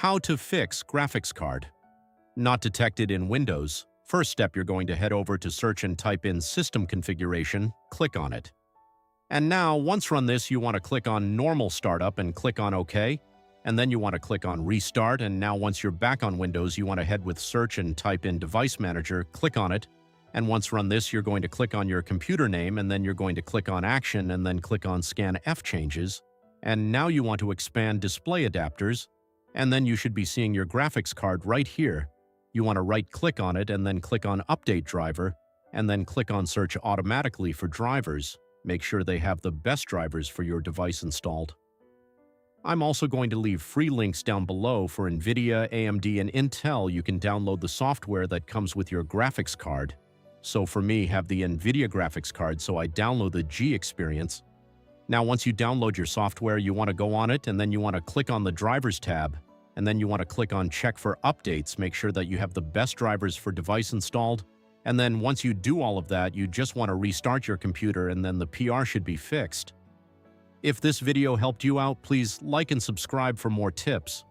How to fix graphics card. Not detected in Windows. First step, you're going to head over to search and type in System Configuration, click on it. And now, once run this, you want to click on Normal Startup and click on OK. And then you want to click on Restart, and now once you're back on Windows, you want to head with Search and type in Device Manager, click on it. And once run this, you're going to click on your computer name, and then you're going to click on Action, and then click on Scan F Changes. And now you want to expand Display Adapters, and then you should be seeing your graphics card right here. You want to right-click on it, and then click on Update Driver, and then click on Search Automatically for drivers. Make sure they have the best drivers for your device installed. I'm also going to leave free links down below for NVIDIA, AMD, and Intel. You can download the software that comes with your graphics card. So for me, have the NVIDIA graphics card, so I download the G Experience. Now, once you download your software, you want to go on it, and then you want to click on the Drivers tab, and then you want to click on Check for Updates. Make sure that you have the best drivers for device installed. And then once you do all of that, you just want to restart your computer, and then the PR should be fixed. If this video helped you out, please like and subscribe for more tips.